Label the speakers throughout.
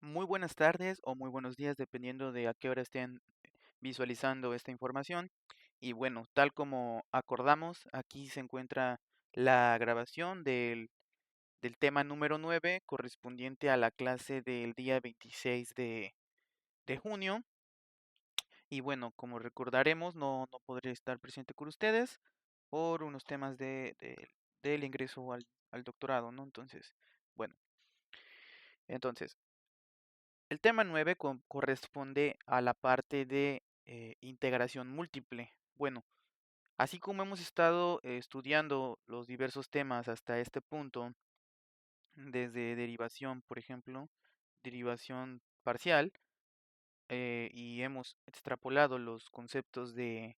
Speaker 1: Muy buenas tardes o muy buenos días, dependiendo de a qué hora estén visualizando esta información. Y bueno, tal como acordamos, aquí se encuentra la grabación del tema número 9 correspondiente a la clase del día 26 de junio. Y bueno, como recordaremos, no podré estar presente con ustedes por unos temas del ingreso al doctorado, ¿no? Bueno, entonces, el tema 9 corresponde a la parte de integración múltiple. Bueno, así como hemos estado estudiando los diversos temas hasta este punto, desde derivación, por ejemplo, derivación parcial, y hemos extrapolado los conceptos de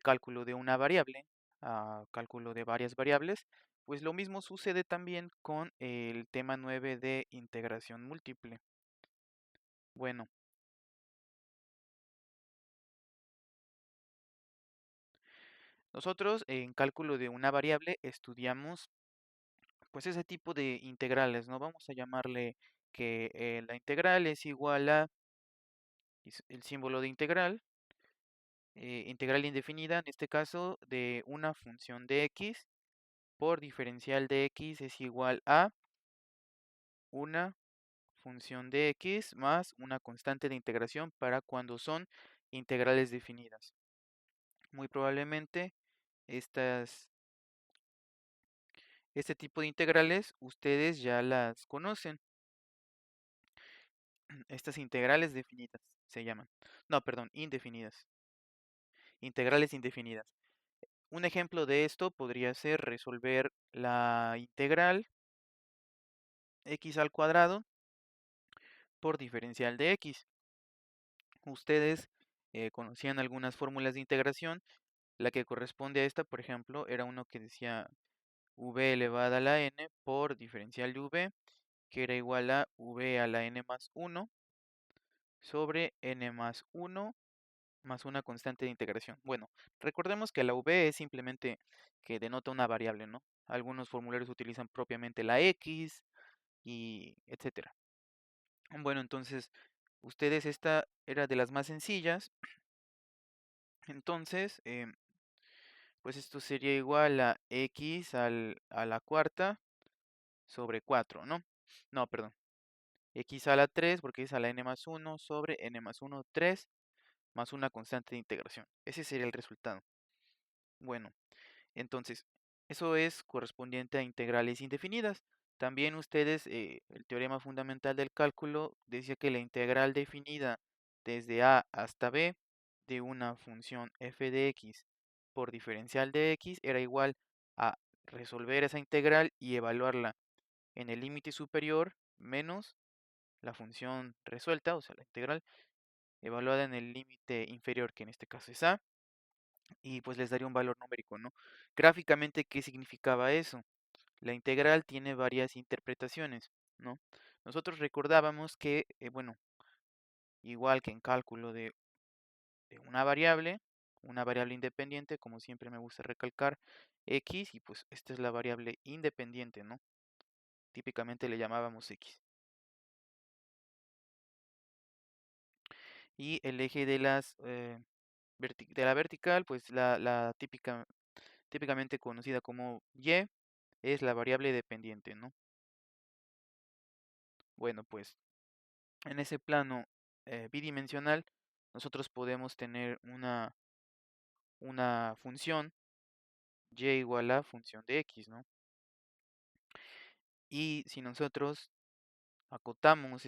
Speaker 1: cálculo de una variable a cálculo de varias variables, pues lo mismo sucede también con el tema 9 de integración múltiple. Bueno, nosotros en cálculo de una variable estudiamos pues ese tipo de integrales, ¿no? Vamos a llamarle que la integral es igual a el símbolo de integral, integral indefinida, en este caso de una función de x por diferencial de x es igual a una función de x más una constante de integración para cuando son integrales definidas. Muy probablemente estas este tipo de integrales ustedes ya las conocen. Estas integrales definidas se llaman. No, perdón, indefinidas. Integrales indefinidas. Un ejemplo de esto podría ser resolver la integral x al cuadrado por diferencial de x. Ustedes conocían algunas fórmulas de integración. La que corresponde a esta, por ejemplo, era uno que decía v elevada a la n por diferencial de v, que era igual a v a la n más 1 sobre n más 1 más una constante de integración. Bueno, recordemos que la v es simplemente que denota una variable, ¿no? Algunos formularios utilizan propiamente la x y etcétera. Bueno, entonces, ustedes esta era de las más sencillas. Entonces, pues esto sería igual a x a la cuarta sobre 4, ¿no? No, perdón. X a la 3 porque es a la n más 1 sobre n más 1, 3 más una constante de integración. Ese sería el resultado. Bueno, entonces, eso es correspondiente a integrales indefinidas. También ustedes, el teorema fundamental del cálculo decía que la integral definida desde a hasta b de una función f de x por diferencial de x era igual a resolver esa integral y evaluarla en el límite superior menos la función resuelta, o sea, la integral evaluada en el límite inferior, que en este caso es a, y pues les daría un valor numérico, ¿no? Gráficamente, ¿qué significaba eso? La integral tiene varias interpretaciones, ¿no? Nosotros recordábamos que, bueno, igual que en cálculo de una variable independiente, como siempre me gusta recalcar, x, y pues esta es la variable independiente, ¿no? Típicamente le llamábamos x. Y el eje de de la vertical, pues la típicamente conocida como y, es la variable dependiente, ¿no? Bueno, pues en ese plano bidimensional, nosotros podemos tener una función y igual a función de x, ¿no? Y si nosotros acotamos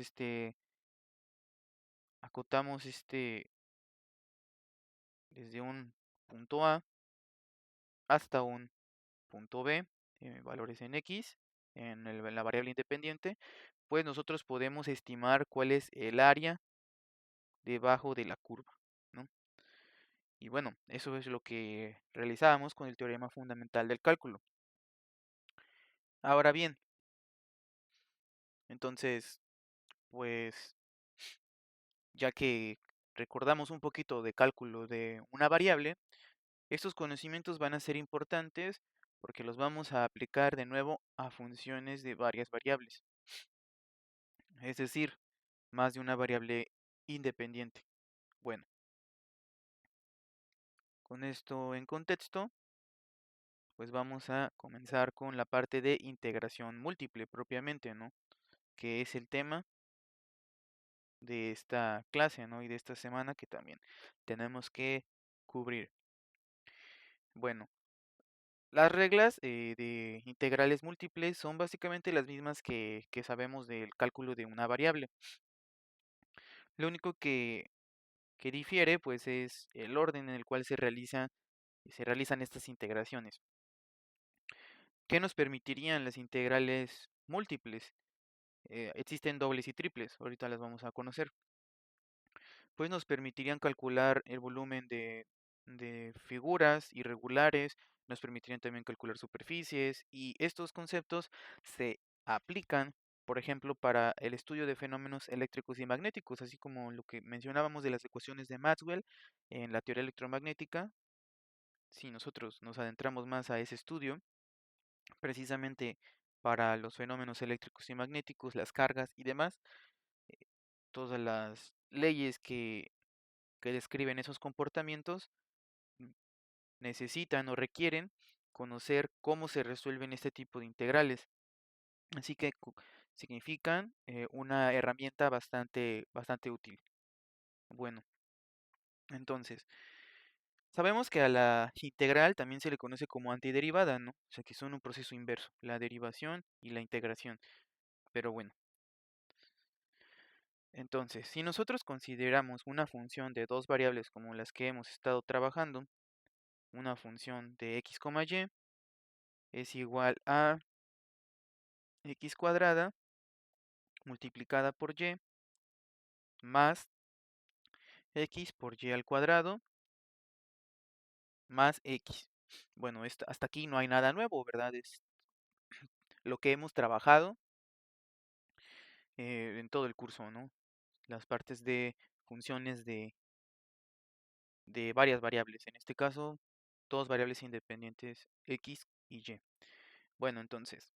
Speaker 1: acotamos desde un punto A hasta un punto B, valores en x, en la variable independiente, pues nosotros podemos estimar cuál es el área debajo de la curva, ¿no? Y bueno, eso es lo que realizábamos con el teorema fundamental del cálculo. Ahora bien, entonces, pues ya que recordamos un poquito de cálculo de una variable, estos conocimientos van a ser importantes porque los vamos a aplicar de nuevo a funciones de varias variables. es decir, más de una variable independiente. Bueno, con esto en contexto, pues vamos a comenzar con la parte de integración múltiple propiamente, ¿no? Que es el tema de esta clase, ¿no? Y de esta semana que también tenemos que cubrir. Bueno, las reglas de integrales múltiples son básicamente las mismas que sabemos del cálculo de una variable. Lo único que difiere, pues, es el orden en el cual se realizan estas integraciones. ¿Qué nos permitirían las integrales múltiples? Existen dobles y triples, ahorita las vamos a conocer. Pues nos permitirían calcular el volumen de figuras irregulares, nos permitirían también calcular superficies y estos conceptos se aplican, por ejemplo, para el estudio de fenómenos eléctricos y magnéticos, así como lo que mencionábamos de las ecuaciones de Maxwell en la teoría electromagnética. Si nosotros nos adentramos más a ese estudio, precisamente para los fenómenos eléctricos y magnéticos, las cargas y demás, eh, todas las leyes que describen esos comportamientos mm, necesitan o requieren conocer cómo se resuelven este tipo de integrales. Así que significan una herramienta bastante útil. Bueno, entonces, sabemos que a la integral también se le conoce como antiderivada, ¿no? O sea que son un proceso inverso, la derivación y la integración. Pero bueno, entonces, si nosotros consideramos una función de dos variables como las que hemos estado trabajando, una función de x, y es igual a x cuadrada multiplicada por y más x por y al cuadrado más x. Bueno, hasta aquí no hay nada nuevo, ¿verdad? Es lo que hemos trabajado en todo el curso, ¿no? Las partes de funciones de varias variables, en este caso, dos variables independientes x y y. Bueno, entonces,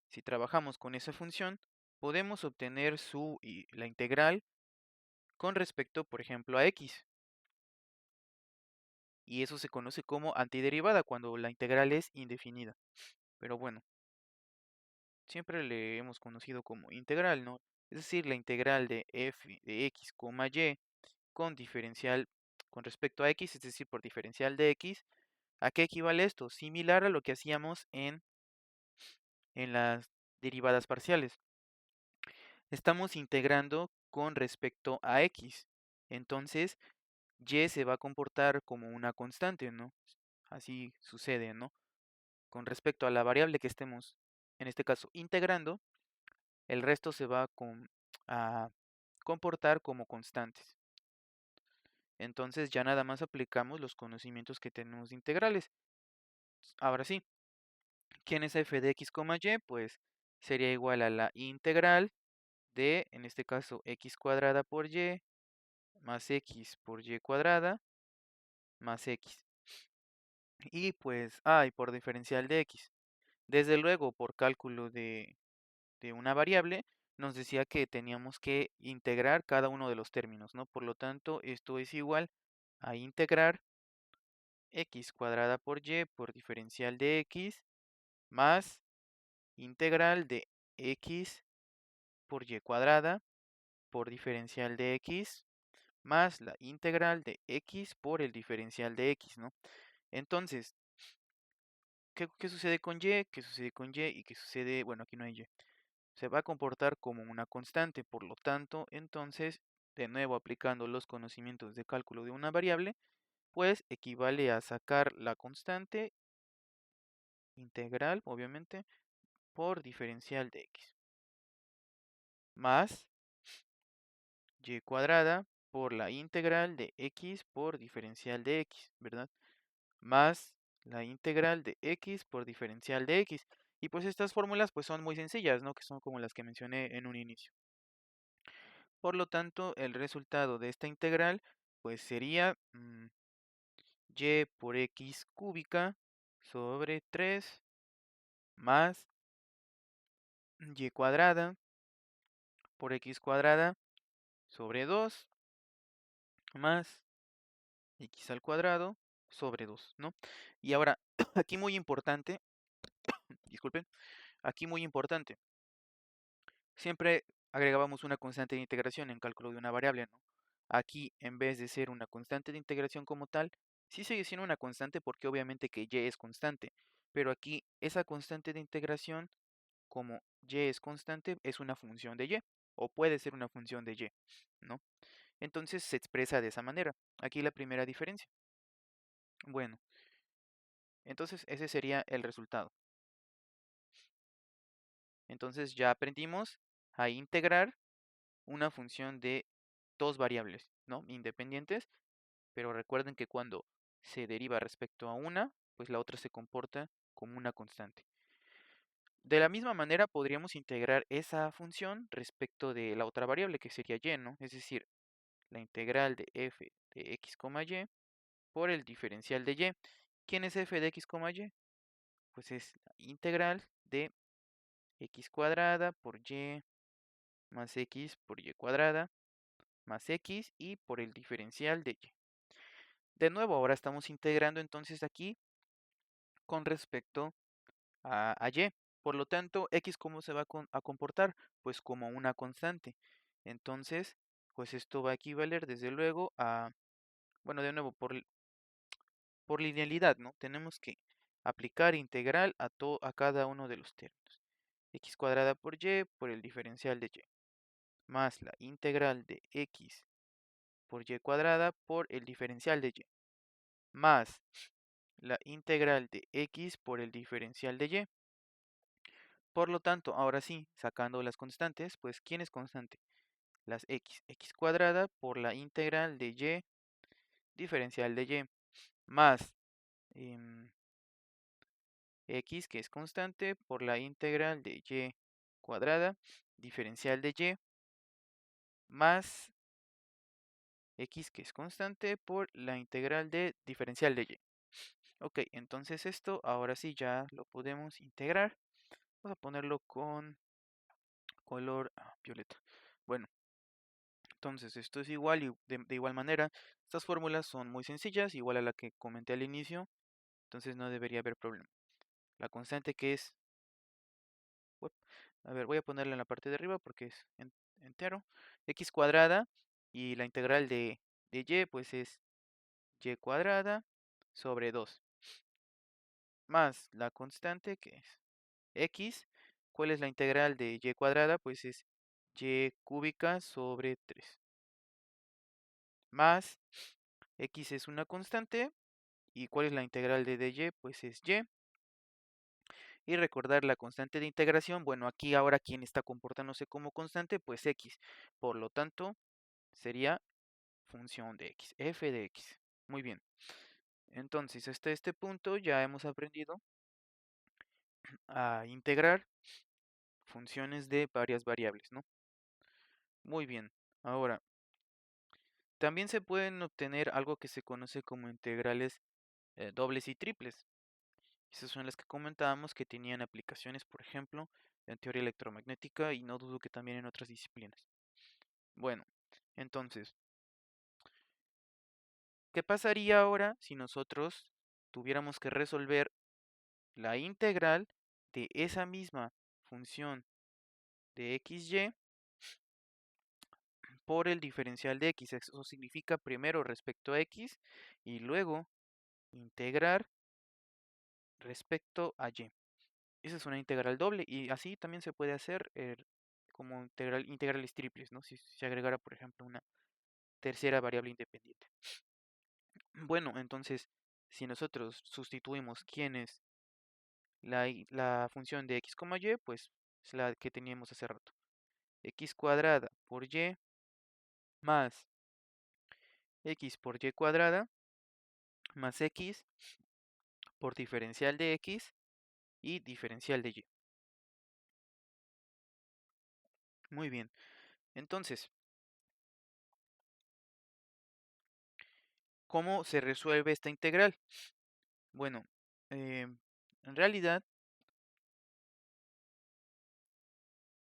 Speaker 1: si trabajamos con esa función, podemos obtener la integral con respecto, por ejemplo, a x. Y eso se conoce como antiderivada cuando la integral es indefinida. Pero bueno, siempre le hemos conocido como integral, ¿no? Es decir, la integral de f de x, y con diferencial con respecto a x, es decir, por diferencial de x. ¿A qué equivale esto? Similar a lo que hacíamos en las derivadas parciales. Estamos integrando con respecto a x. Entonces, y se va a comportar como una constante, ¿no? Así sucede, ¿no? Con respecto a la variable que estemos, en este caso, integrando, el resto se va a comportar como constantes. Entonces ya nada más aplicamos los conocimientos que tenemos de integrales. Ahora sí, ¿quién es f de x, y? Pues sería igual a la integral de, en este caso, x cuadrada por y más x por y cuadrada más x. Y pues, y por diferencial de x. Desde luego, por cálculo de una variable, nos decía que teníamos que integrar cada uno de los términos, ¿no? Por lo tanto, esto es igual a integrar x cuadrada por y por diferencial de x más integral de x por y cuadrada por diferencial de x más la integral de x por el diferencial de x, ¿no? Entonces, ¿qué sucede con y? ¿Qué sucede con y? ¿Y qué sucede? Bueno, aquí no hay y. Se va a comportar como una constante, por lo tanto, entonces, de nuevo aplicando los conocimientos de cálculo de una variable, pues equivale a sacar la constante integral, obviamente, por diferencial de x, más y cuadrada por la integral de x por diferencial de x, ¿verdad? Más la integral de x por diferencial de x. Y pues estas fórmulas pues son muy sencillas, ¿no? Que son como las que mencioné en un inicio. Por lo tanto, el resultado de esta integral pues sería y por x cúbica sobre 3 más y cuadrada por x cuadrada sobre 2 más x al cuadrado sobre 2, ¿no? Y ahora, aquí muy importante, disculpen, aquí muy importante, siempre agregábamos una constante de integración en cálculo de una variable, ¿no? Aquí, en vez de ser una constante de integración como tal, sí sigue siendo una constante porque obviamente que y es constante, pero aquí esa constante de integración, como y es constante, es una función de y, o puede ser una función de y, ¿no? Entonces se expresa de esa manera. Aquí la primera diferencia. Bueno, entonces ese sería el resultado. Entonces ya aprendimos a integrar una función de dos variables, ¿no? Independientes, pero recuerden que cuando se deriva respecto a una, pues la otra se comporta como una constante. De la misma manera podríamos integrar esa función respecto de la otra variable que sería y, ¿no? Es decir, la integral de f de x, y por el diferencial de y. ¿Quién es f de x, y? Pues es la integral de x cuadrada por y más x por y cuadrada más x y por el diferencial de y. De nuevo, ahora estamos integrando entonces aquí con respecto a y. Por lo tanto, x ¿cómo se va a comportar? Pues como una constante. Entonces, pues esto va a equivaler desde luego a, bueno, de nuevo, por linealidad, ¿no? Tenemos que aplicar integral a cada uno de los términos. X cuadrada por y por el diferencial de y, más la integral de x por y cuadrada por el diferencial de y, más la integral de x por el diferencial de y. Por lo tanto, ahora sí, sacando las constantes, pues ¿quién es constante? Las x cuadrada por la integral de y diferencial de y, más em, x, que es constante, por la integral de y cuadrada diferencial de y, más x, que es constante, por la integral de diferencial de y. Ok, entonces esto ahora sí ya lo podemos integrar. Vamos a ponerlo con color violeta. Bueno, entonces esto es igual y de igual manera. Estas fórmulas son muy sencillas, igual a la que comenté al inicio, entonces no debería haber problema. La constante que es, uep, a ver, voy a ponerla en la parte de arriba porque es entero, x cuadrada, y la integral de y pues es y cuadrada sobre 2, más la constante que es x. ¿Cuál es la integral de y cuadrada? Pues es y cúbica sobre 3, más x es una constante. ¿Y cuál es la integral de dy? Pues es y. Y recordar la constante de integración. Bueno, aquí ahora quién está comportándose como constante, pues x. Por lo tanto, sería función de x, f de x. Muy bien. Entonces, hasta este punto ya hemos aprendido a integrar funciones de varias variables, ¿no? Muy bien. Ahora, también se pueden obtener algo que se conoce como integrales dobles y triples. Esas son las que comentábamos que tenían aplicaciones, por ejemplo, en teoría electromagnética y no dudo que también en otras disciplinas. Bueno, entonces, ¿qué pasaría ahora si nosotros tuviéramos que resolver la integral de esa misma función de xy por el diferencial de x? Eso significa primero respecto a x y luego integrar respecto a y. Esa es una integral doble y así también se puede hacer como integrales triples, ¿no? Si se agregara, por ejemplo, una tercera variable independiente. Bueno, entonces, si nosotros sustituimos quién es la función de x, y, pues es la que teníamos hace rato. X cuadrada por y más x por y cuadrada más x por diferencial de x y diferencial de y. Muy bien. Entonces, ¿cómo se resuelve esta integral? Bueno, en realidad,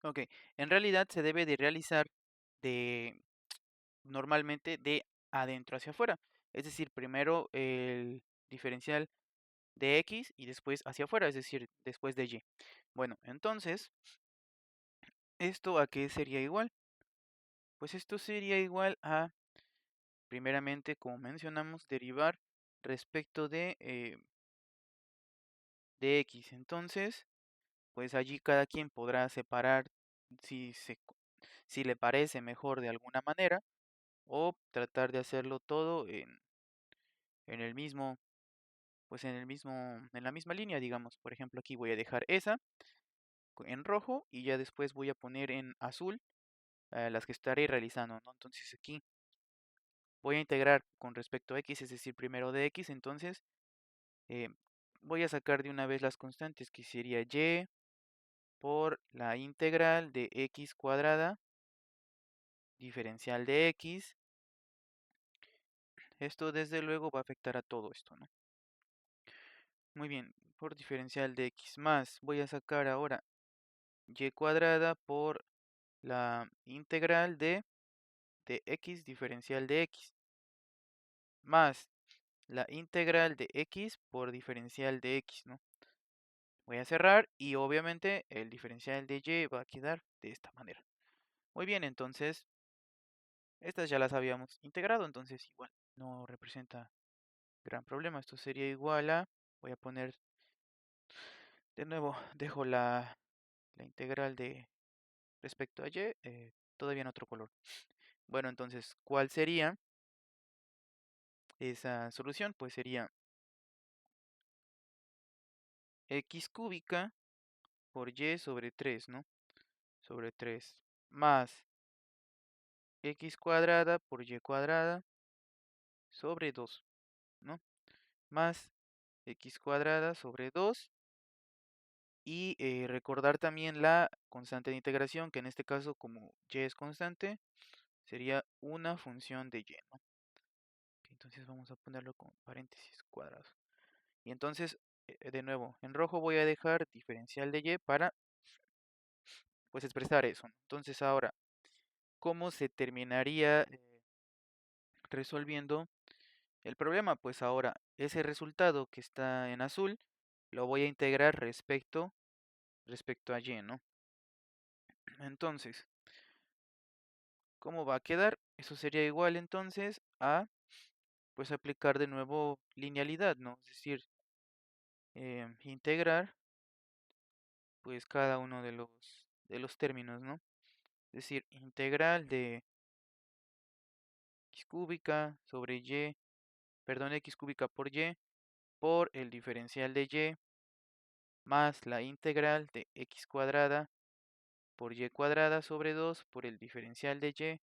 Speaker 1: Ok, en realidad se debe de realizar de normalmente de adentro hacia afuera. Es decir, primero el diferencial de X y después hacia afuera, es decir, después de Y. Bueno, entonces, ¿esto a qué sería igual? Pues esto sería igual a, primeramente, como mencionamos, derivar respecto de X. Entonces, pues allí cada quien podrá separar si, si le parece mejor de alguna manera o tratar de hacerlo todo en el mismo, pues en la misma línea, digamos. Por ejemplo, aquí voy a dejar esa en rojo y ya después voy a poner en azul las que estaré realizando, ¿no? Entonces aquí voy a integrar con respecto a x, es decir, primero de x, entonces eh, voy a sacar de una vez las constantes, que sería y por la integral de x cuadrada, diferencial de x. Esto desde luego va a afectar a todo esto, ¿no? Muy bien, por diferencial de x más, voy a sacar ahora y cuadrada por la integral de x diferencial de x, más la integral de x por diferencial de x, ¿no? Voy a cerrar y obviamente el diferencial de y va a quedar de esta manera. Muy bien, entonces estas ya las habíamos integrado, entonces igual no representa gran problema. Esto sería igual a, voy a poner de nuevo, dejo la integral de respecto a y, todavía en otro color. Bueno, entonces, ¿cuál sería esa solución? Pues sería x cúbica por y sobre 3, ¿no? Sobre 3 más x cuadrada por y cuadrada sobre 2, ¿no? Más x cuadrada sobre 2 y recordar también la constante de integración, que en este caso como y es constante, sería una función de y, ¿no? Entonces vamos a ponerlo con paréntesis cuadrados. Y entonces, de nuevo, en rojo voy a dejar diferencial de y para pues expresar eso, ¿no? Entonces ahora, ¿cómo se terminaría resolviendo el problema? Pues ahora, ese resultado que está en azul lo voy a integrar respecto a y, ¿no? Entonces, ¿cómo va a quedar? Eso sería igual entonces a, pues aplicar de nuevo linealidad, ¿no? Es decir, integrar, pues cada uno de los términos, ¿no? Es decir, integral de x cúbica sobre y, perdón, x cúbica por el diferencial de y más la integral de x cuadrada por y cuadrada sobre 2 por el diferencial de y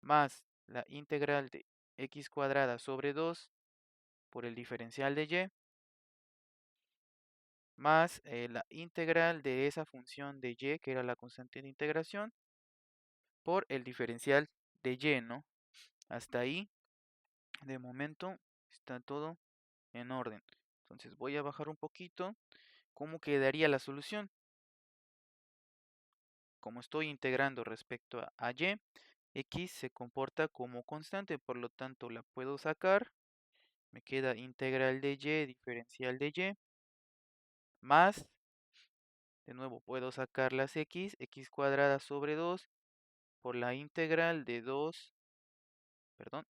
Speaker 1: más la integral de x cuadrada sobre 2 por el diferencial de y más la integral de esa función de y, que era la constante de integración, por el diferencial de y, ¿no? Hasta ahí, de momento, está todo en orden. Entonces voy a bajar un poquito. ¿Cómo quedaría la solución? Como estoy integrando respecto a y, x se comporta como constante, por lo tanto la puedo sacar. Me queda integral de y, diferencial de y, más, de nuevo, puedo sacar las x cuadrada sobre 2 por la integral de 2, perdón,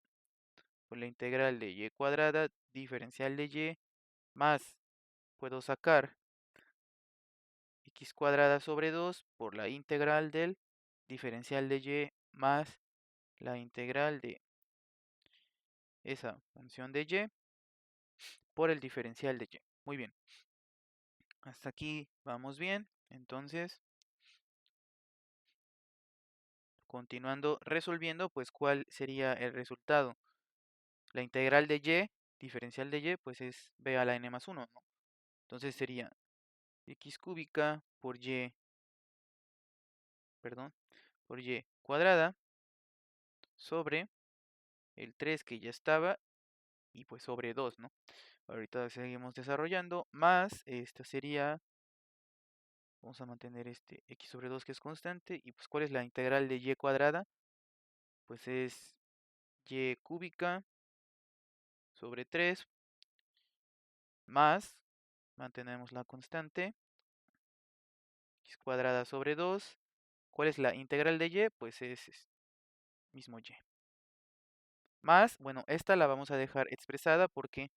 Speaker 1: por la integral de y cuadrada, diferencial de y, más, puedo sacar x cuadrada sobre 2 por la integral del diferencial de y más la integral de esa función de y por el diferencial de y. Muy bien, hasta aquí vamos bien. Entonces, continuando resolviendo, pues ¿cuál sería el resultado? La integral de y, diferencial de y, pues es b a la n más 1, ¿no? Entonces sería x cúbica por y, perdón, por y cuadrada sobre el 3 que ya estaba y pues sobre 2, ¿no? Ahorita seguimos desarrollando, más esta sería Vamos a mantener este x sobre 2 que es constante. Y pues, ¿cuál es la integral de y cuadrada? Pues es y cúbica sobre 3 más, mantenemos la constante, x cuadrada sobre 2. ¿Cuál es la integral de y? Pues es mismo y. Más, bueno, esta la vamos a dejar expresada porque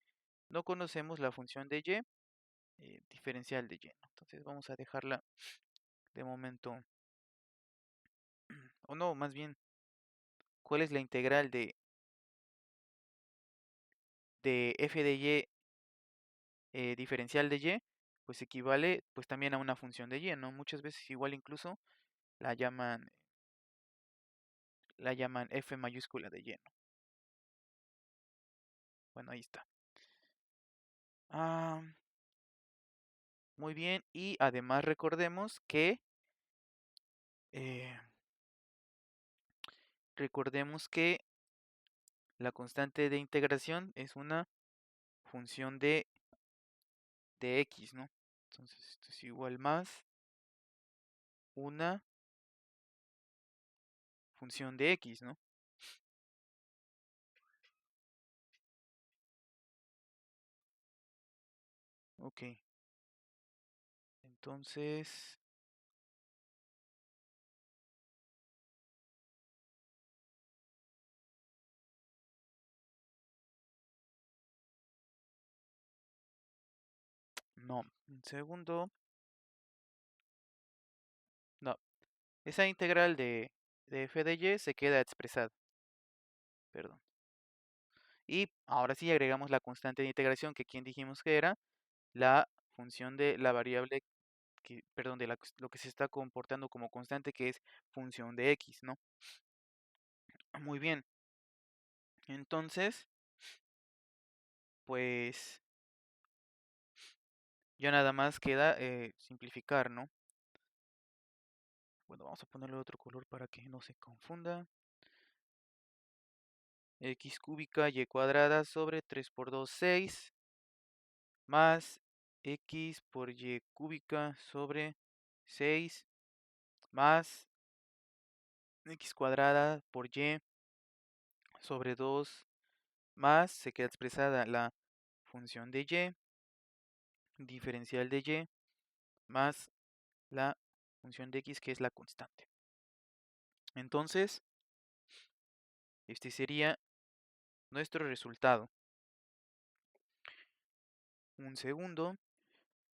Speaker 1: no conocemos la función de y, diferencial de y, ¿no? Entonces vamos a dejarla de momento, o no, más bien, ¿cuál es la integral de f de y diferencial de y? Pues equivale pues también a una función de y, ¿no? Muchas veces igual incluso la llaman f mayúscula de y, ¿no? Bueno, ahí está. Ah, muy bien, y además eh, recordemos que la constante de integración es una función de x, ¿no? Entonces esto es igual más una función de x, ¿no? Ok, entonces, no, un segundo, no, esa integral de f de y se queda expresada, perdón. Y ahora sí agregamos la constante de integración, que quien dijimos que era la función de la variable que, perdón, lo que se está comportando como constante, que es función de x, ¿no? Muy bien. Entonces, pues ya nada más queda simplificar, ¿no? Bueno, vamos a ponerle otro color para que no se confunda. X cúbica y cuadrada sobre 3 por 2, 6, más x por y cúbica sobre 6, más x cuadrada por y sobre 2, más se queda expresada la función de y, diferencial de y, más la función de x, que es la constante. Entonces, este sería nuestro resultado. Un segundo.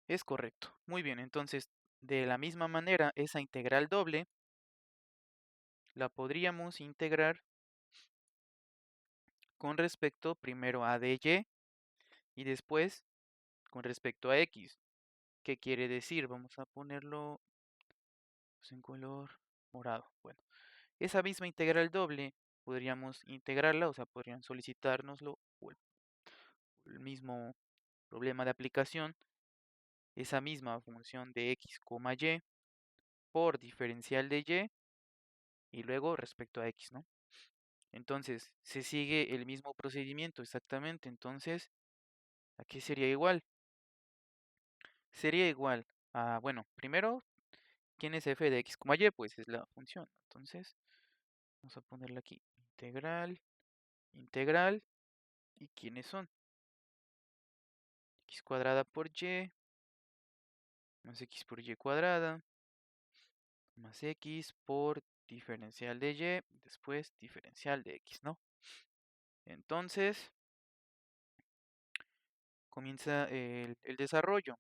Speaker 1: Es correcto. Muy bien, entonces, de la misma manera, esa integral doble la podríamos integrar con respecto primero a dy y después con respecto a x. ¿Qué quiere decir? Vamos a ponerlo pues, en color morado. Bueno, esa misma integral doble podríamos integrarla, o sea, podrían solicitárnoslo, o el mismo problema de aplicación, esa misma función de x, y por diferencial de y luego respecto a x, ¿no? Entonces, se sigue el mismo procedimiento exactamente. Entonces, aquí sería igual. Sería igual a, bueno, primero, ¿quién es f de x, y? Pues es la función. Entonces, vamos a ponerle aquí integral, integral. ¿Y quiénes son? X cuadrada por y, más x por y cuadrada, más x por diferencial de y, después diferencial de x, ¿no? Entonces, comienza el desarrollo.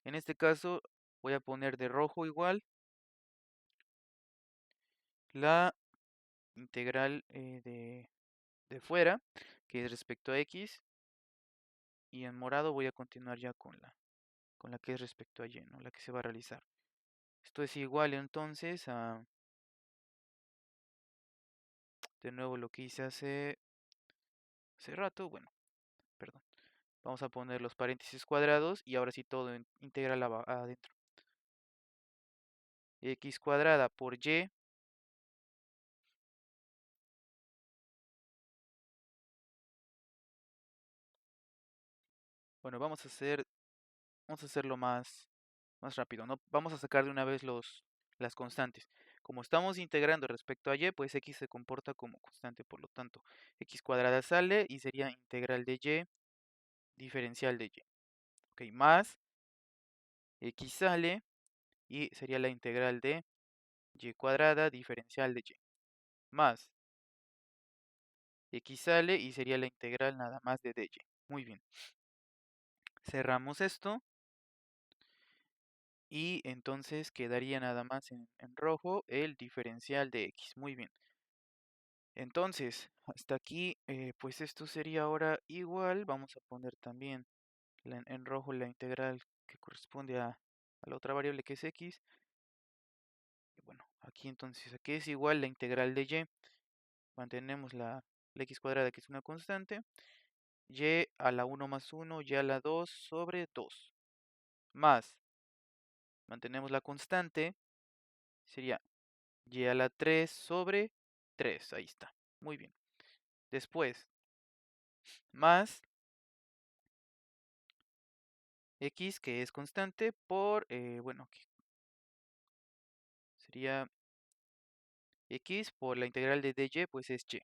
Speaker 1: En este caso, voy a poner de rojo igual la integral de fuera, que es respecto a x, y en morado voy a continuar ya con la que es respecto a y, ¿no? La que se va a realizar. Esto es igual entonces a, de nuevo, lo que hice hace rato, bueno, perdón. Vamos a poner los paréntesis cuadrados y ahora sí todo integral adentro. X cuadrada por y, bueno, vamos a hacerlo más más rápido, ¿no? Vamos a sacar de una vez las constantes. Como estamos integrando respecto a y, pues x se comporta como constante, por lo tanto, x cuadrada sale y sería integral de y diferencial de y. Ok, más x sale y sería la integral de y cuadrada diferencial de y. Más x sale y sería la integral nada más de dy. Muy bien. Cerramos esto y entonces quedaría nada más en rojo el diferencial de x. Muy bien. Entonces, hasta aquí, pues esto sería ahora igual. Vamos a poner también en rojo la integral que corresponde a la otra variable que es x. Y bueno, aquí entonces, aquí es igual la integral de y. Mantenemos la x cuadrada que es una constante. Y a la 1 más 1, y a la 2 sobre 2. Más, mantenemos la constante, sería y a la 3 sobre 3. Ahí está. Muy bien. Después, más x que es constante por, bueno, que sería x por la integral de dy, pues es y.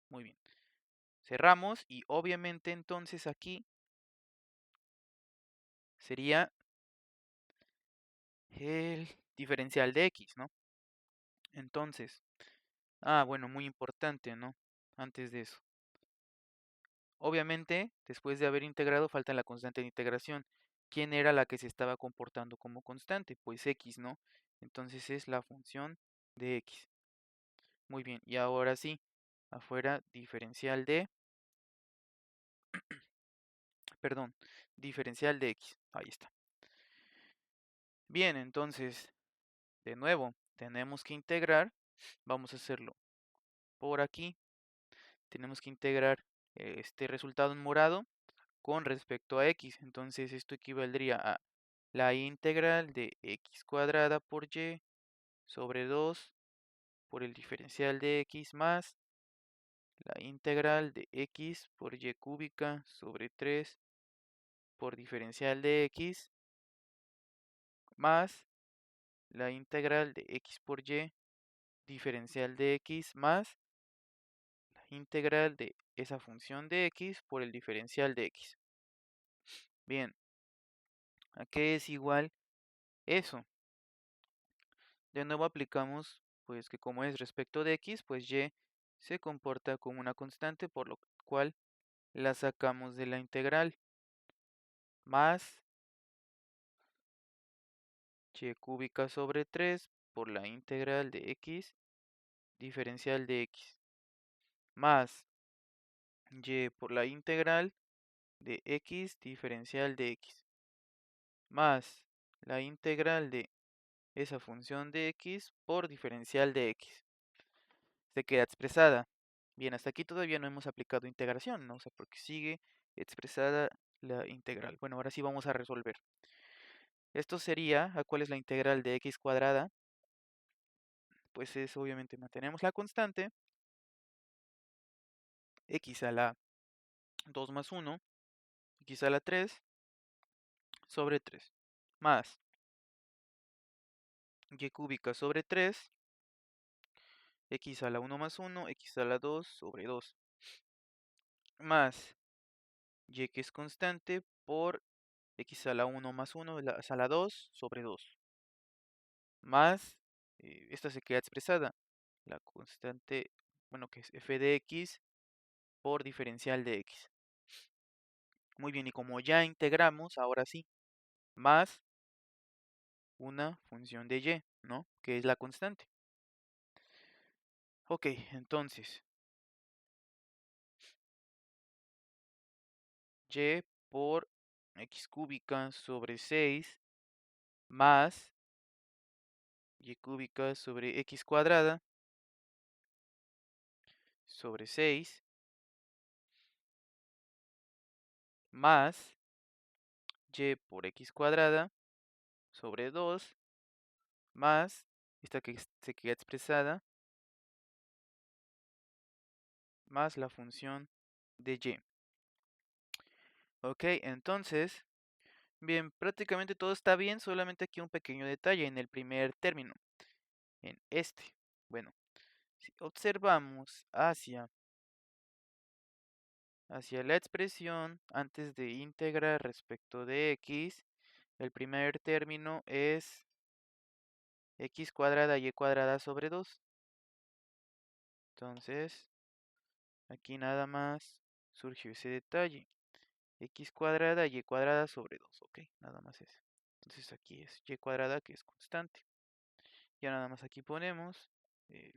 Speaker 1: Muy bien. Cerramos y obviamente entonces aquí sería el diferencial de x, ¿no? Entonces, bueno, muy importante, ¿no? Antes de eso. Obviamente, después de haber integrado, falta la constante de integración. ¿Quién era la que se estaba comportando como constante? Pues x, ¿no? Entonces es la función de x. Muy bien, y ahora sí, afuera diferencial de, perdón, diferencial de x. Ahí está. Bien, entonces, de nuevo, tenemos que integrar. Vamos a hacerlo por aquí. Tenemos que integrar este resultado en morado con respecto a x. Entonces esto equivaldría a la integral de x cuadrada por y sobre 2 por el diferencial de x más la integral de x por y cúbica sobre 3 por diferencial de x más la integral de x por y diferencial de x más la integral de esa función de x por el diferencial de x. Bien, ¿a qué es igual eso? De nuevo aplicamos pues que como es respecto de x, pues y se comporta como una constante, por lo cual la sacamos de la integral, más y cúbica sobre 3 por la integral de x diferencial de x, más y por la integral de x diferencial de x, más la integral de esa función de x por diferencial de x. Se queda expresada. Bien, hasta aquí todavía no hemos aplicado integración, ¿no? O sea, porque sigue expresada la integral. Bueno, ahora sí vamos a resolver. Esto sería, ¿a cuál es la integral de x cuadrada? Pues es, obviamente, mantenemos la constante, x a la 2 más 1, x a la 3 sobre 3, más y cúbica sobre 3, x a la 1 más 1, x a la 2 sobre 2, más y que es constante por x a la 1 más 1 a la 2 sobre 2, más, esta se queda expresada, la constante, bueno, que es f de x por diferencial de x. Muy bien, y como ya integramos, ahora sí, más una función de y, ¿no? Que es la constante. Ok, entonces, y por x cúbica sobre 6 más y cúbica sobre x cuadrada sobre 6 más y por x cuadrada sobre 2 más esta que se queda expresada más la función de y. Ok, entonces Bien, prácticamente todo está bien, solamente aquí un pequeño detalle en el primer término, en este. Bueno, si observamos hacia la expresión antes de integrar respecto de x, el primer término es x cuadrada y cuadrada sobre 2. Entonces, aquí nada más surgió ese detalle. X cuadrada y cuadrada sobre 2, ok, nada más eso. Entonces aquí es y cuadrada que es constante. Ya nada más aquí ponemos eh,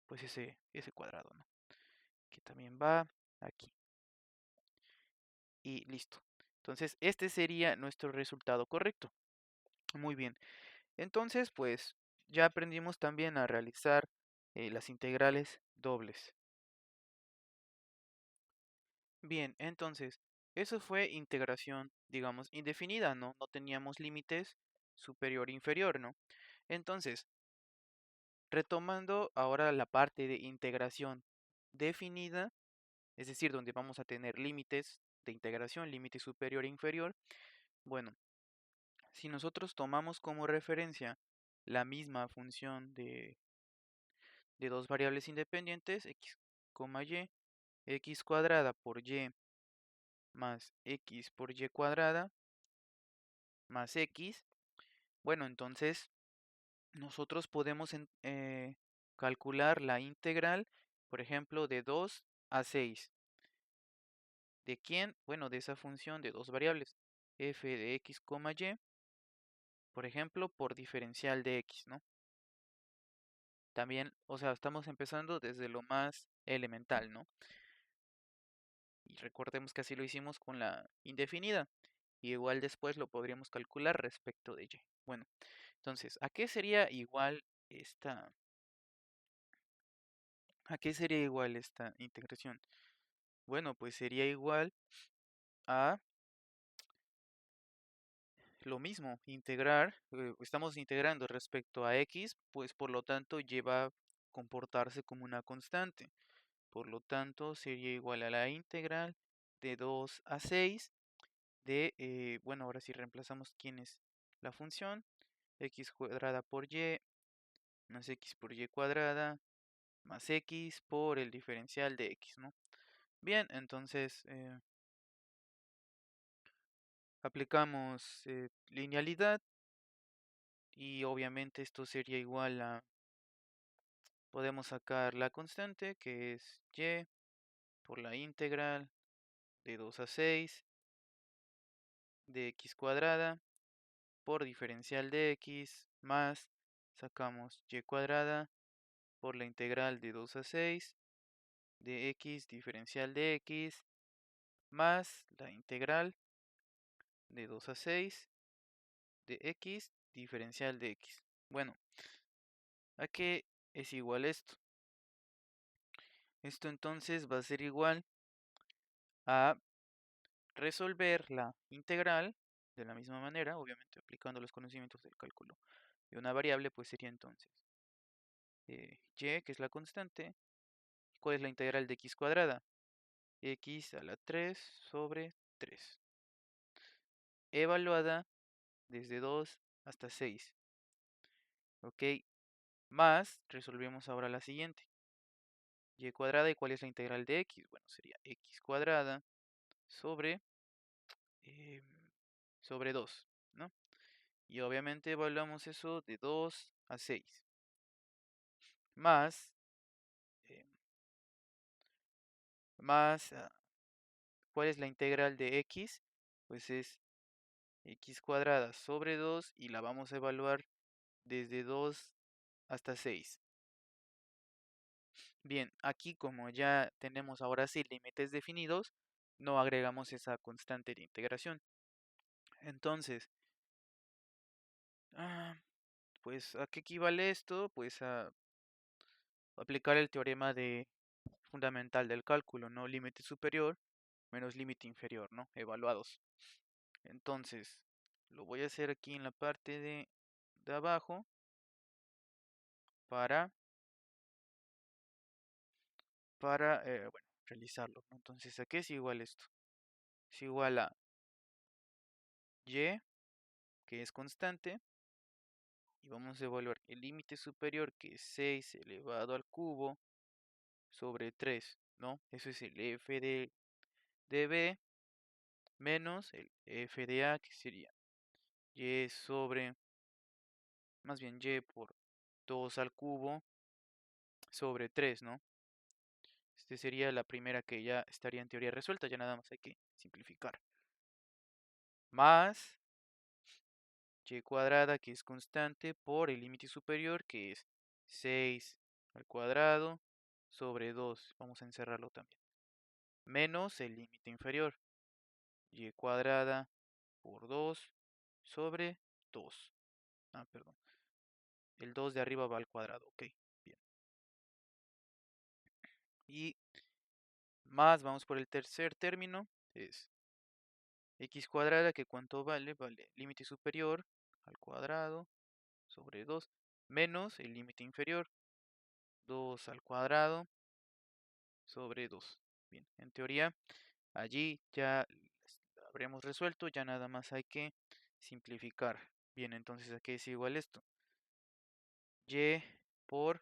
Speaker 1: pues ese cuadrado, ¿no? Que también va aquí. Y listo. Entonces este sería nuestro resultado correcto. Muy bien. Entonces pues ya aprendimos también a realizar las integrales dobles. Bien, entonces eso fue integración, digamos, indefinida, ¿no? No teníamos límites superior e inferior, ¿no? Entonces, retomando ahora la parte de integración definida, es decir, donde vamos a tener límites de integración, límite superior e inferior. Bueno, si nosotros tomamos como referencia la misma función de dos variables independientes, x, y, x cuadrada por y más x por y cuadrada más x, bueno, entonces nosotros podemos calcular la integral, por ejemplo, de 2 a 6. ¿De quién? Bueno, de esa función de dos variables, f de x, y, por ejemplo, por diferencial de x, ¿no? También, o sea, estamos empezando desde lo más elemental, ¿no? Y recordemos que así lo hicimos con la indefinida. Y igual después lo podríamos calcular respecto de y. Bueno, entonces, ¿a qué sería igual esta integración? Bueno, pues sería igual a lo mismo, integrar, estamos integrando respecto a x, pues por lo tanto lleva a comportarse como una constante. Por lo tanto, sería igual a la integral de 2 a 6 bueno, ahora sí reemplazamos quién es la función, x cuadrada por y más x por y cuadrada más x por el diferencial de x, ¿no? Bien, entonces aplicamos linealidad y obviamente esto sería igual a, podemos sacar la constante que es y por la integral de 2 a 6 de x cuadrada por diferencial de x más sacamos y cuadrada por la integral de 2 a 6 de x diferencial de x más la integral de 2 a 6 de x diferencial de x. Bueno, ¿a qué es igual esto? Esto entonces va a ser igual a resolver la integral de la misma manera, obviamente aplicando los conocimientos del cálculo de una variable, pues sería entonces y, que es la constante. ¿Cuál es la integral de x cuadrada? X a la 3 sobre 3, evaluada desde 2 hasta 6. Ok, más, resolvemos ahora la siguiente. Y cuadrada, ¿y cuál es la integral de x? Bueno, sería x cuadrada sobre, em, sobre 2, ¿no? Y obviamente evaluamos eso de 2 a 6. Más, em, ¿cuál es la integral de x? Pues es x cuadrada sobre 2 y la vamos a evaluar desde 2 hasta 6. Bien, aquí como ya tenemos ahora sí límites definidos, no agregamos esa constante de integración. Entonces, ah, pues ¿a qué equivale esto? Pues a aplicar el teorema de fundamental del cálculo, ¿no? Límite superior menos límite inferior, ¿no? Evaluados. Entonces, lo voy a hacer aquí en la parte de abajo para, bueno, realizarlo, ¿no? Entonces, ¿a qué es igual esto? Es igual a y, que es constante, y vamos a evaluar el límite superior, que es 6 elevado al cubo sobre 3, ¿no? Eso es el f de b menos el f de a, que sería y sobre, más bien y por 2 al cubo sobre 3, ¿no? Este sería la primera que ya estaría en teoría resuelta, ya nada más hay que simplificar. Más y cuadrada, que es constante, por el límite superior, que es 6 al cuadrado sobre 2. Vamos a encerrarlo también. Menos el límite inferior, y cuadrada por 2 sobre 2. Ah, perdón. El 2 de arriba va al cuadrado, ok. Bien. Y más, vamos por el tercer término, es x cuadrada, que cuánto vale, vale límite superior al cuadrado sobre 2, menos el límite inferior, 2 al cuadrado sobre 2. Bien, en teoría, allí ya habremos resuelto, ya nada más hay que simplificar. Bien, entonces aquí es igual esto. Y por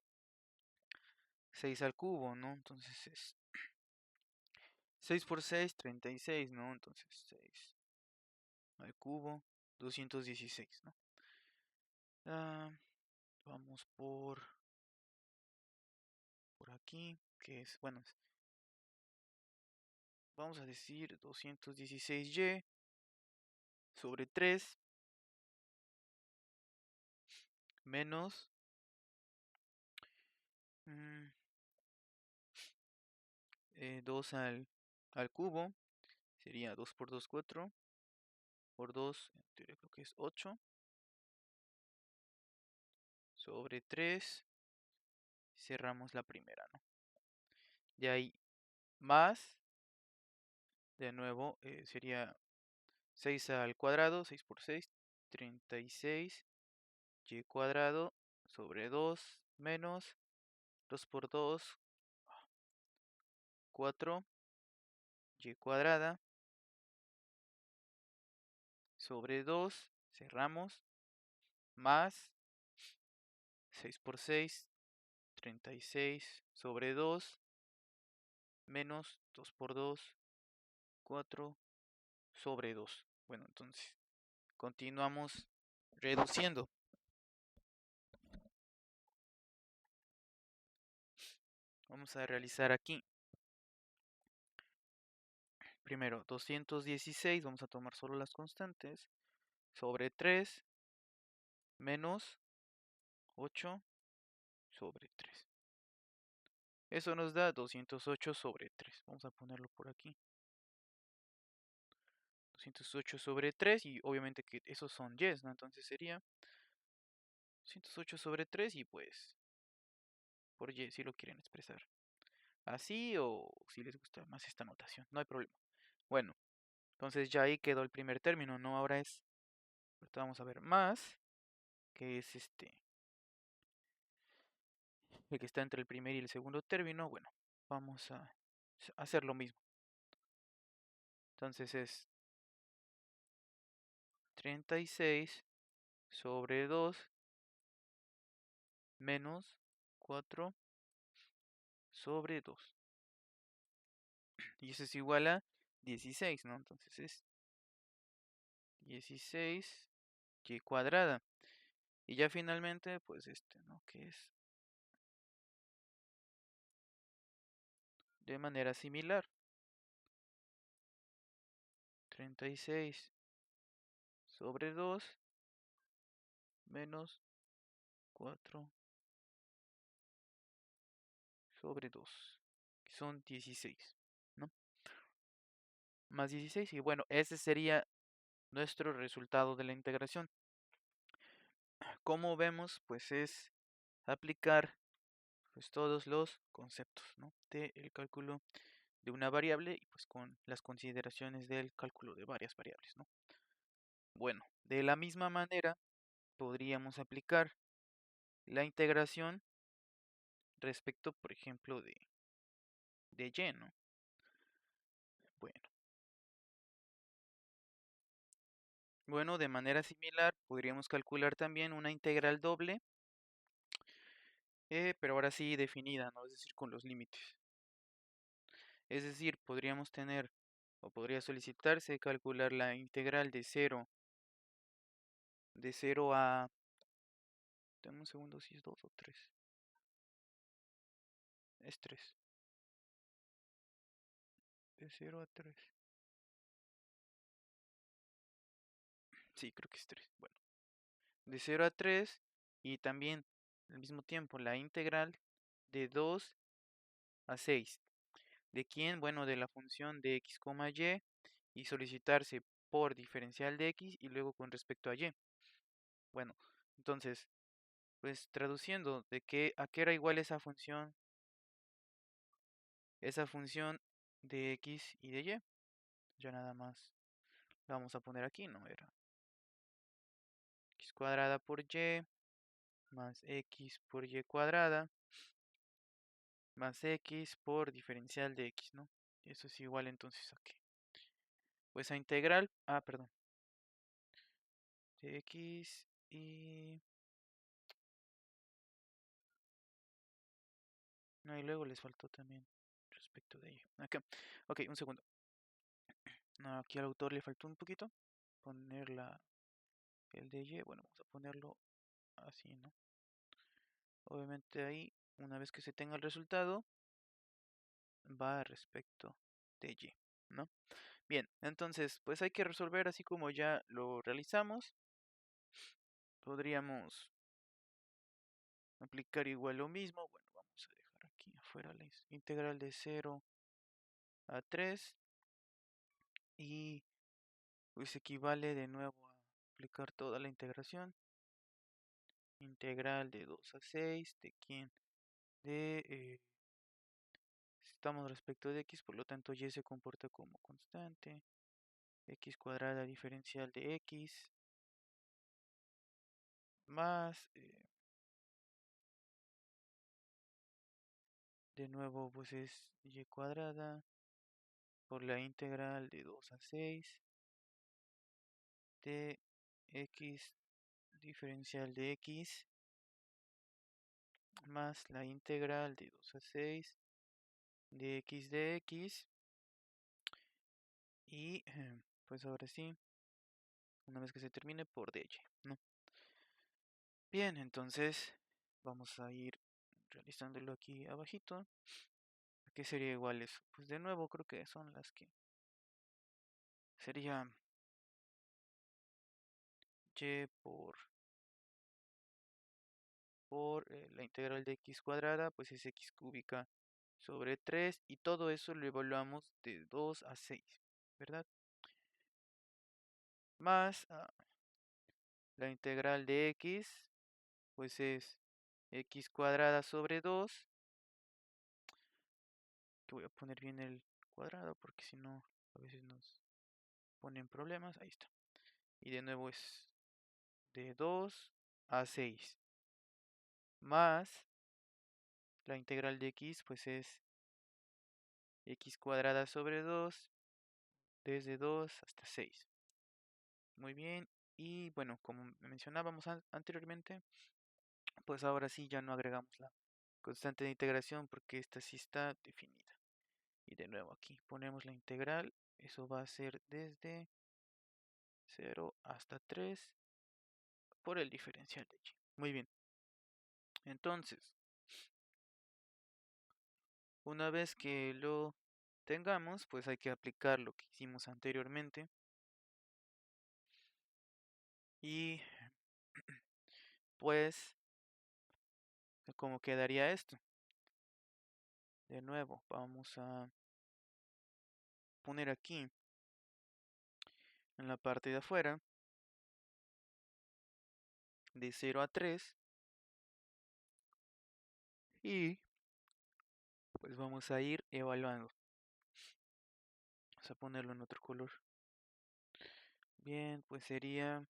Speaker 1: 6 al cubo, ¿no? Entonces es 6 por 6, 36, ¿no? Entonces 6 al cubo, 216, ¿no? Ah, vamos por aquí, que es, bueno, vamos a decir 216y sobre 3 menos 2 al cubo, sería 2 por 2, 4, por 2, en teoría creo que es 8, sobre 3, cerramos la primera, ¿no? De ahí más, de nuevo, sería 6 al cuadrado, 6 por 6, 36, y cuadrado sobre 2 menos 2 por 2, 4, y cuadrada sobre 2, cerramos, más 6 por 6, 36 sobre 2, menos 2 por 2, 4 sobre 2. Bueno, entonces continuamos reduciendo. Vamos a realizar aquí. Primero, 216, vamos a tomar solo las constantes, sobre 3, menos 8 sobre 3. Eso nos da 208 sobre 3. Vamos a ponerlo por aquí. 208 sobre 3, y obviamente que esos son yes, ¿no? Entonces sería 208 sobre 3, y pues por y si lo quieren expresar así, o si les gusta más esta notación, no hay problema. Bueno, entonces ya ahí quedó el primer término, ¿no? Ahorita vamos a ver más, que es el que está entre el primer y el segundo término. Bueno, vamos a hacer lo mismo. Entonces es 36 sobre 2 menos 4 sobre 2. Y eso es igual a 16, ¿no? Entonces es 16 y cuadrada. Y ya finalmente, pues ¿no? Que es de manera similar. 36 sobre 2 menos 4 sobre 2, que son 16, ¿no? Más 16, y bueno, ese sería nuestro resultado de la integración. Como vemos, pues es aplicar pues todos los conceptos, ¿no? del cálculo de una variable, y pues con las consideraciones del cálculo de varias variables, ¿no? Bueno, de la misma manera podríamos aplicar la integración respecto, por ejemplo, de y, ¿no? Bueno, Bueno, de manera similar podríamos calcular también una integral doble, pero ahora sí definida, ¿no? Es decir, con los límites. Es decir, podríamos tener, o podría solicitarse calcular la integral de cero a, dame un segundo si es 2 o 3, es 3, de 0 a 3, sí, creo que es 3, bueno, de 0 a 3 y también al mismo tiempo la integral de 2 a 6. ¿De quién? Bueno, de la función de x, y solicitarse por diferencial de x y luego con respecto a y. Bueno, entonces, pues traduciendo de qué a qué era igual esa función de x y de y. Ya nada más la vamos a poner aquí, ¿no? Era x cuadrada por y más x por y cuadrada más x por diferencial de x, ¿no? Y eso es igual entonces a qué. Pues a integral, perdón, de x y... No, y luego les faltó también respecto de y. Acá. Ok, un segundo. No, aquí al autor le faltó un poquito. Poner el de y. Bueno, vamos a ponerlo así, ¿no? Obviamente ahí, una vez que se tenga el resultado, va respecto de y, ¿no? Bien, entonces, pues hay que resolver así como ya lo realizamos. Podríamos aplicar igual lo mismo. Bueno, vamos a dejar aquí afuera la integral de 0 a 3 y pues equivale de nuevo a aplicar toda la integración. Integral de 2 a 6 de quién? Estamos respecto de x, por lo tanto y se comporta como constante. X cuadrada diferencial de x más, de nuevo pues es y cuadrada por la integral de 2 a 6 de x diferencial de x más la integral de 2 a 6 de x y pues ahora sí, una vez que se termine por dy, ¿no? Bien, entonces vamos a ir realizándolo aquí abajito. ¿A qué sería igual eso? Pues de nuevo creo que son las que sería y por la integral de x cuadrada, pues es x cúbica sobre 3 y todo eso lo evaluamos de 2 a 6, ¿verdad? Más la integral de x, pues es x cuadrada sobre 2, que voy a poner bien el cuadrado porque si no a veces nos ponen problemas, ahí está. Y de nuevo es de 2 a 6, más la integral de x, pues es x cuadrada sobre 2, desde 2 hasta 6. Muy bien, y bueno, como mencionábamos anteriormente, pues ahora sí ya no agregamos la constante de integración porque esta sí está definida. Y de nuevo aquí ponemos la integral, eso va a ser desde 0 hasta 3 por el diferencial de y. Muy bien, entonces, una vez que lo tengamos, pues hay que aplicar lo que hicimos anteriormente. Y pues, ¿cómo quedaría esto? De nuevo, vamos a poner aquí en la parte de afuera de 0 a 3 y pues vamos a ir evaluando. Vamos a ponerlo en otro color. Bien, pues sería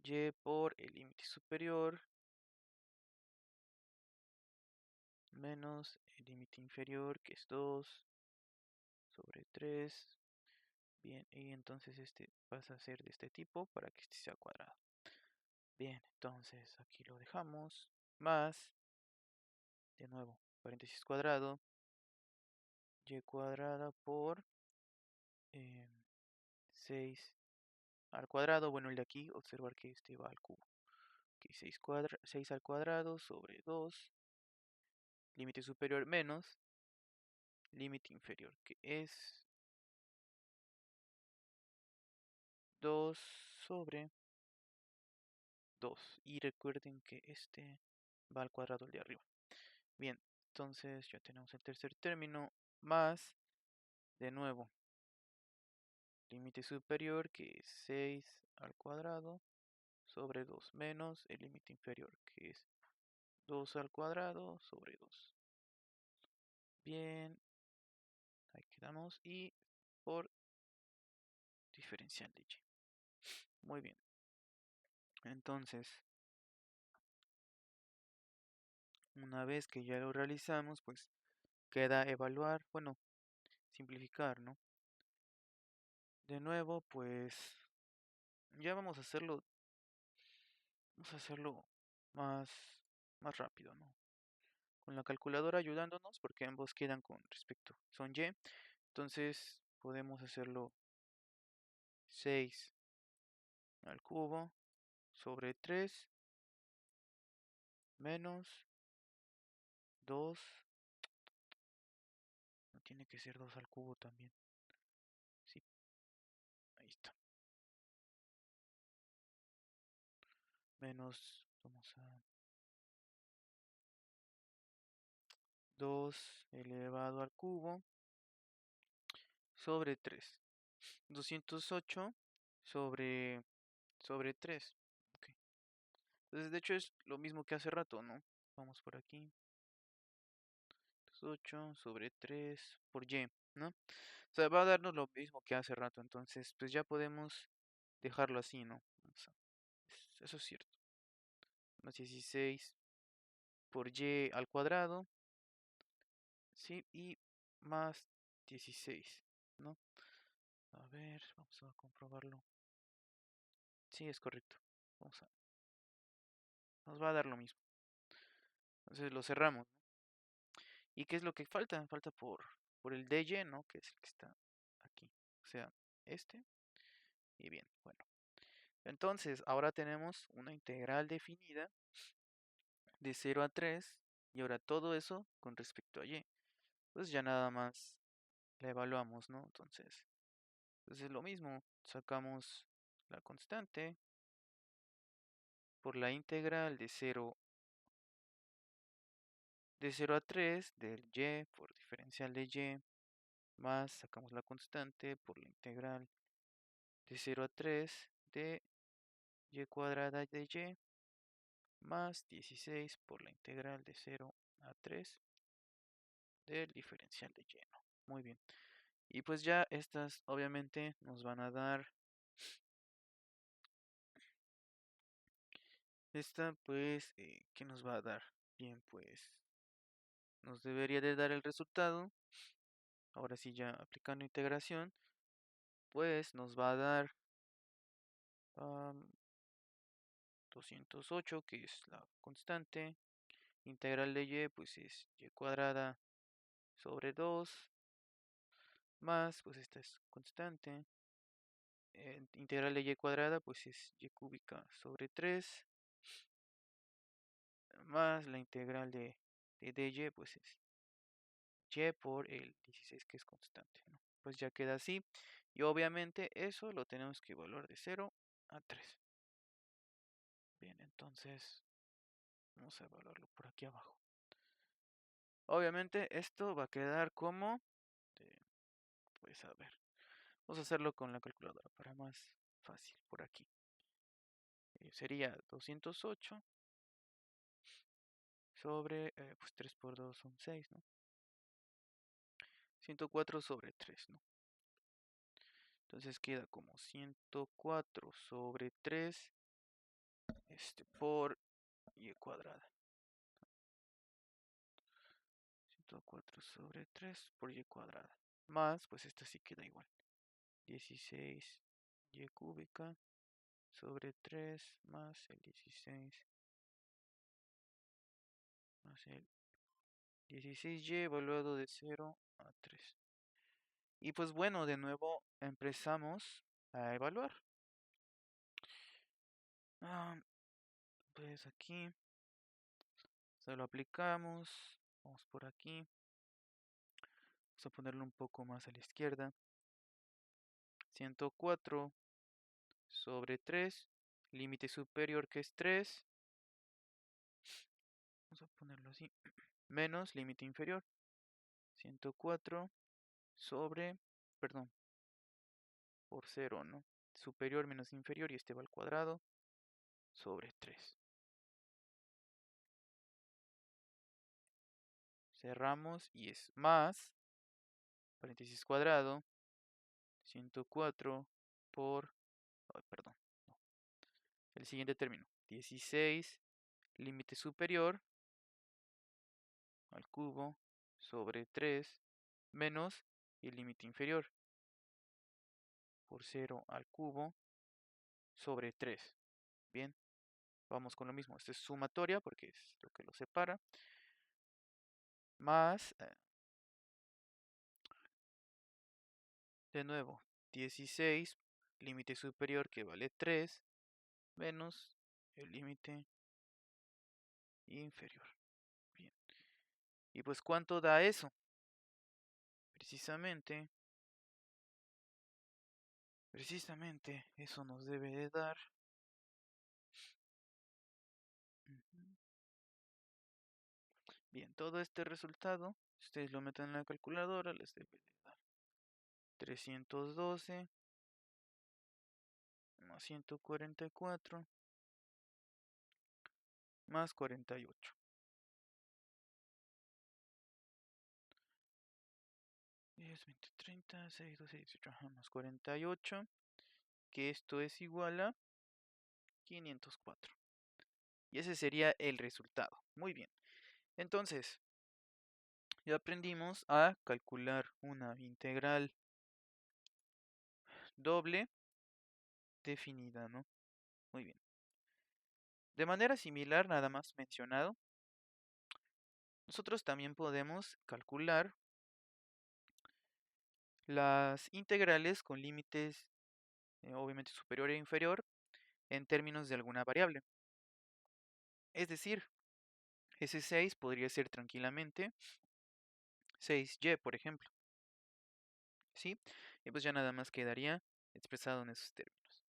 Speaker 1: y por el límite superior menos el límite inferior, que es 2 sobre 3 Bien, y entonces este pasa a ser de este tipo para que este sea cuadrado. Bien, entonces aquí lo dejamos. Más, de nuevo, paréntesis cuadrado, y cuadrada por 6 al cuadrado. Bueno, el de aquí, observar que este va al cubo. Ok, 6 al cuadrado sobre 2, límite superior menos, límite inferior, que es 2 sobre 2. Y recuerden que este va al cuadrado el de arriba. Bien, entonces ya tenemos el tercer término, más, de nuevo, límite superior, que es 6 al cuadrado sobre 2 menos el límite inferior, que es 2 al cuadrado sobre 2. Bien, ahí quedamos. Y por diferencial de y. Muy bien. Entonces, una vez que ya lo realizamos, pues queda evaluar, bueno, simplificar, ¿no? De nuevo, pues ya vamos a hacerlo más, más rápido, ¿no? Con la calculadora ayudándonos, porque ambos quedan con respecto, son y. Entonces podemos hacerlo 6 al cubo sobre 3 menos 2. No tiene que ser 2 al cubo también. Sí, ahí está. Menos, vamos a 2 elevado al cubo sobre 3. 208 sobre, sobre 3. Ok. Entonces, de hecho, es lo mismo que hace rato, ¿no? Vamos por aquí. 8 sobre 3 por y, ¿no? O sea, va a darnos lo mismo que hace rato. Entonces, pues ya podemos dejarlo así, ¿no? Eso es cierto. Más 16 por y al cuadrado, ¿sí? Y más 16, ¿no? A ver, vamos a comprobarlo. Sí, es correcto. Vamos a, nos va a dar lo mismo. Entonces lo cerramos, ¿no? ¿Y qué es lo que falta? Falta por el dy, ¿no? Que es el que está aquí. O sea, este. Y bien, bueno. Entonces, ahora tenemos una integral definida de 0 a 3. Y ahora todo eso con respecto a y. Pues ya nada más la evaluamos, ¿no? Entonces lo mismo. Sacamos la constante por la integral de cero a 3 del y por diferencial de y, más sacamos la constante por la integral de 0 a 3 de y cuadrada de y, más 16 por la integral de 0 a 3 del diferencial de y, ¿no? Muy bien. Y pues ya estas obviamente nos van a dar, esta pues, ¿qué nos va a dar? Bien, pues nos debería de dar el resultado. Ahora sí, ya aplicando integración, pues nos va a dar 208, que es la constante. Integral de y, pues es y cuadrada sobre 2, más, pues esta es constante. Integral de y cuadrada, pues es y cúbica sobre 3, más la integral de dy, pues es y por el 16, que es constante, ¿no? Pues ya queda así. Y obviamente eso lo tenemos que evaluar de 0 a 3. Bien, entonces vamos a evaluarlo por aquí abajo. Obviamente esto va a quedar como, pues a ver, vamos a hacerlo con la calculadora para más fácil por aquí. Sería 208 sobre, pues 3 por 2 son 6, ¿no? 104 sobre 3, ¿no? Entonces queda como 104 sobre 3 por y cuadrada. 104 sobre 3 por y cuadrada. Más, pues esta sí queda igual. 16y cúbica sobre 3 más el 16 más el 16y evaluado de 0 a 3. Y pues bueno, de nuevo empezamos a evaluar. Ah, pues aquí se lo aplicamos. Vamos por aquí. Vamos a ponerlo un poco más a la izquierda. 104 sobre 3. Límite superior que es 3. Vamos a ponerlo así. Menos límite inferior. 104 sobre, perdón, por 0, ¿no? Superior menos inferior y este va al cuadrado sobre 3. Cerramos y es más, paréntesis cuadrado, 104 por, ay, perdón, no, el siguiente término, 16, límite superior al cubo sobre 3 menos el límite inferior por 0 al cubo sobre 3. Bien, vamos con lo mismo. Esto es sumatoria porque es lo que lo separa. Más, de nuevo, 16, límite superior que vale 3 menos el límite inferior. Bien. ¿Y pues cuánto da eso? Precisamente eso nos debe de dar. Ujú. Bien, todo este resultado, si ustedes lo meten en la calculadora, les debe de dar 312 más 144 más 48. 10, 20, 30, 6, 12, 18, ajá, más 48, que esto es igual a 504. Y ese sería el resultado. Muy bien. Entonces, ya aprendimos a calcular una integral doble definida, ¿no? Muy bien. De manera similar, nada más mencionado, nosotros también podemos calcular las integrales con límites obviamente superior e inferior en términos de alguna variable. Es decir, ese 6 podría ser tranquilamente 6y, por ejemplo. ¿Sí? Y pues ya nada más quedaría expresado en esos términos.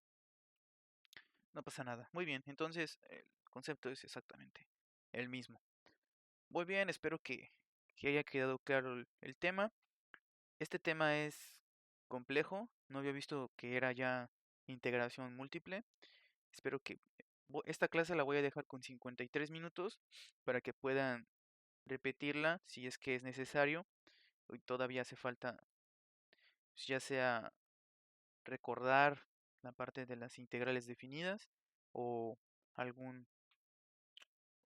Speaker 1: No pasa nada. Muy bien, entonces el concepto es exactamente el mismo. Muy bien, espero que haya quedado claro el tema. Este tema es complejo, no había visto que era ya integración múltiple. Espero que esta clase la voy a dejar con 53 minutos para que puedan repetirla si es que es necesario. Hoy todavía hace falta, pues, ya sea recordar la parte de las integrales definidas o algún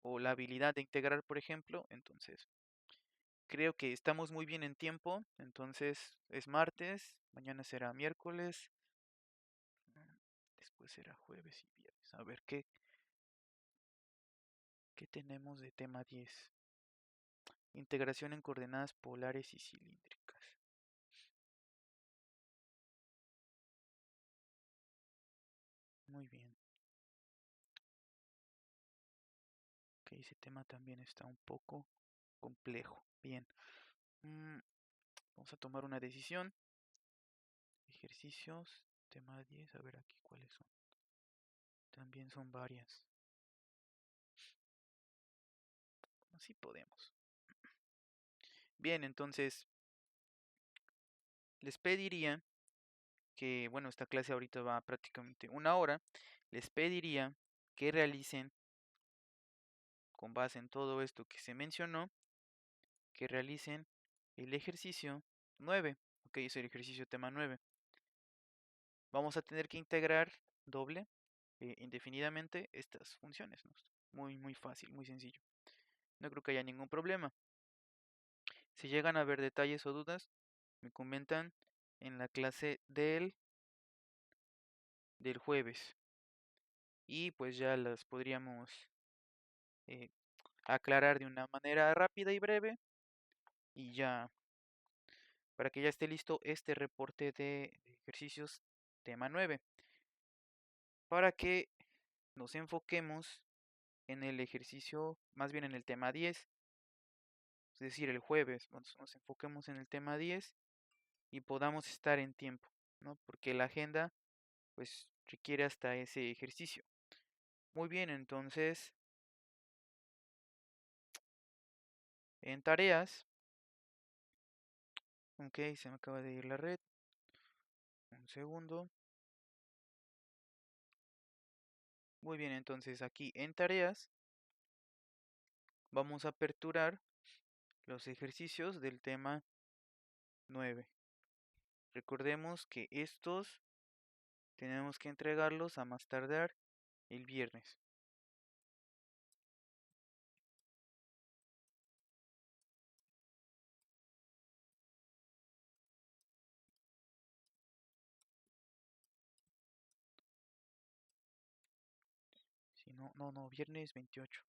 Speaker 1: o la habilidad de integrar, por ejemplo. Entonces, creo que estamos muy bien en tiempo. Entonces, es martes, mañana será miércoles, después será jueves y viernes. A ver qué tenemos de tema 10. Integración en coordenadas polares y cilíndricas. Muy bien. Ok, ese tema también está un poco complejo. Bien. Mm, Vamos a tomar una decisión. Ejercicios. Tema 10. A ver aquí cuáles son. También son varias. Así podemos. Bien, entonces les pediría que, bueno, esta clase ahorita va prácticamente una hora. Les pediría que realicen, con base en todo esto que se mencionó, que realicen el ejercicio 9. Ok, es el ejercicio tema 9. Vamos a tener que integrar doble indefinidamente estas funciones, ¿no? Muy, muy fácil, muy sencillo. No creo que haya ningún problema. Si llegan a ver detalles o dudas, me comentan en la clase del jueves. Y pues ya las podríamos eh, aclarar de una manera rápida y breve. Y ya, para que ya esté listo este reporte de ejercicios tema 9. Para que nos enfoquemos en el ejercicio, más bien en el tema 10, es decir, el jueves, nos enfoquemos en el tema 10 y podamos estar en tiempo, ¿no? Porque la agenda, pues, requiere hasta ese ejercicio. Muy bien, entonces, en tareas, ok, se me acaba de ir la red, un segundo. Muy bien, entonces aquí en tareas vamos a aperturar los ejercicios del tema 9. Recordemos que estos tenemos que entregarlos a más tardar el viernes. Si no, no, viernes 28.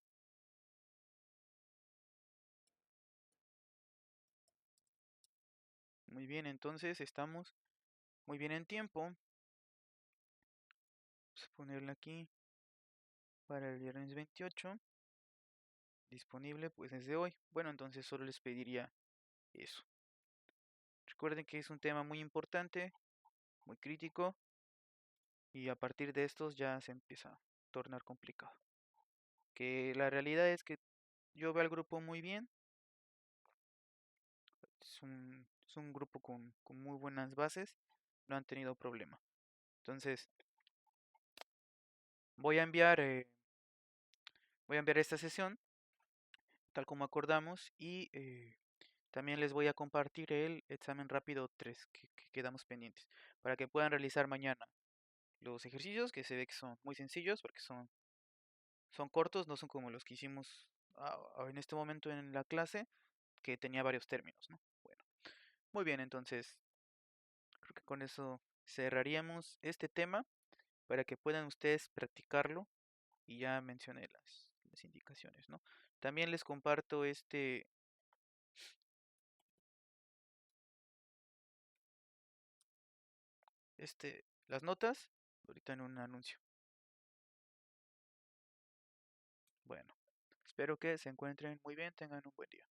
Speaker 1: Muy bien, entonces estamos muy bien en tiempo. Vamos a ponerle aquí para el viernes 28. Disponible pues desde hoy. Bueno, entonces solo les pediría eso. Recuerden que es un tema muy importante, muy crítico, y a partir de estos ya se empieza a tornar complicado. Que la realidad es que yo veo al grupo muy bien. Es un grupo con muy buenas bases. No han tenido problema. Entonces, voy a enviar, eh, voy a enviar esta sesión tal como acordamos y también les voy a compartir el examen rápido 3 que quedamos pendientes para que puedan realizar mañana los ejercicios que se ve que son muy sencillos porque son cortos, no son como los que hicimos en este momento en la clase que tenía varios términos, ¿no? Bueno, muy bien, entonces creo que con eso cerraríamos este tema para que puedan ustedes practicarlo y ya mencioné las indicaciones, ¿no? También les comparto las notas ahorita en un anuncio. Bueno, espero que se encuentren muy bien, tengan un buen día.